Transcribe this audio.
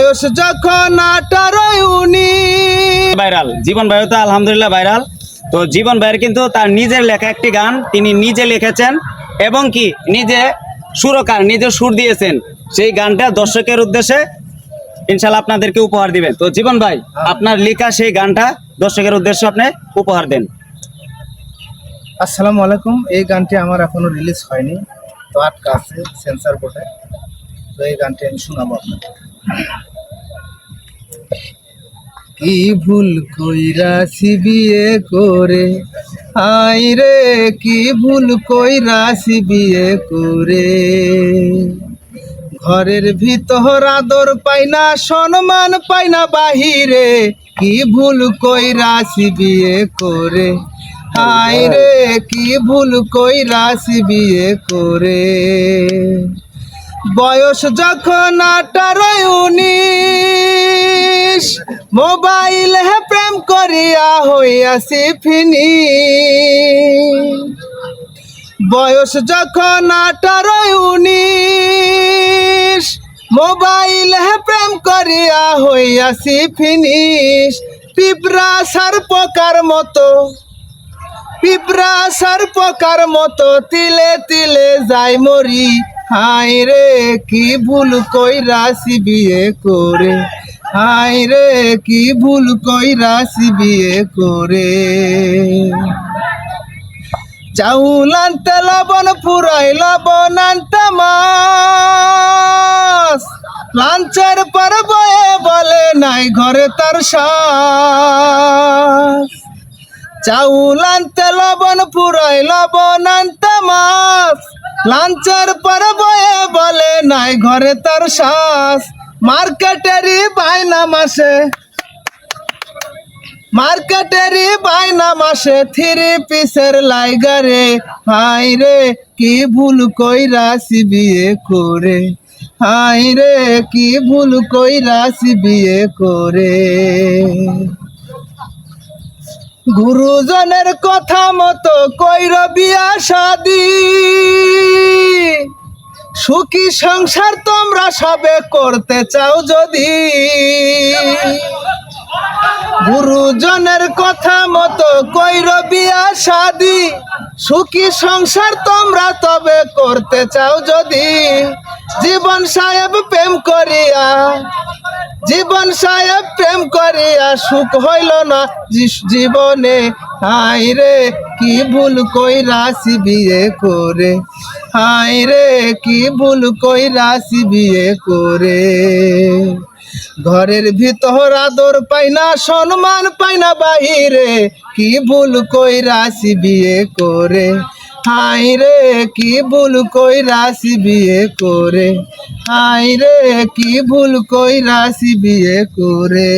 বয়স যখন 18-19। ভাইরাল জীবন ভাই তো আলহামদুলিল্লাহ ভাইরাল। তো জীবন ভাইয়ের কিন্তু তার নিজের লেখা একটি গান তিনি নিজে লিখেছেন এবং কি নিজে সুরকার, নিজে সুর দিয়েছেন। সেই গানটা দর্শকের উদ্দেশ্যে ইনশাল্লাহ আপনাদেরকে উপহার দিবেন। তো জীবন ভাই, আপনার লেখা সেই গানটা দর্শকের উদ্দেশ্যে আপনি উপহার দেন। আসসালামু আলাইকুম। এই গানটি আমার এখনো রিলিজ হয়নি, তো আটকা আছে সেন্সর বোর্ডে। তো এই গানটি আমি শোনাবো আপনাকে। কি ভুল কইরাছি বিয়ে করে, আই রে কি ভুল কইরাছি বিয়ে করে। ঘরের ভিতর আদর পাই না, সম্মান পাই না বাহিরে, কি ভুল কইরাছি বিয়ে করে। হাই রে কি ভুল কইরাছি বিয়ে করে। বয়স যখন 18-19, মোবাইল হে প্রেম করিয়া হইয়াছি ফিনি। বয়স যখন 18-19, মোবাইল হে প্রেম করিয়া হইয়াছি ফিনিশ। পিঁপড়া সার পোকার মতো, পিঁপড়া সার পোকার মতো তিলে তিলে যাই মরি। হাই রে কি ভুল কইরাছি বিয়ে করে। হাই রে কি ভুল কইরাছি বিয়ে করে। চাউল আনতে লবণ ফুরাই, লবণ আনতে মাছ, লাঞ্চের পর বয়ে বলে নাই ঘরে তার শ্বাস। চাউল আনতে লবণ ফুরাই, লবণ আনতে মাছ, লাঞ্চের পর বয়ে বলে নাই ঘরে তার শ্বাস। মার্কেটেরই বাইনা মাসে, মার্কেটেরই বাইনা মাসে থ্রি পিসের লাইগারে। হাই রে কি ভুল কইরাছি বিয়ে করে। হাই রে কি ভুল কইরাছি বিয়ে করে। গুরুজনের কথা মতো কইর বিয়া শাদি, সুখী সংসার তোমরা সবে করতে চাও যদি। গুরুজনের কথা মতো কইর বিয়া শাদি, সুখী সংসার তোমরা তবে করতে চাও যদি। জীবন সাহেব প্রেম করিয়া, জীবন সাহেব প্রেম করিয়া সুখ হইল না জীবনে। হাই রে কি ভুল কইরাছি বিয়ে করে। হাই রে কি ভুল কইরাছি বিয়ে করে। ঘরের ভিতর আদর পাই না, সম্মান পাই না বাহিরে, কি ভুল কইরাছি বিয়ে করে। হাই রে কি ভুল কইরাছি বিয়ে করে। হাই রে কি ভুল কইরাছি বিয়ে করে।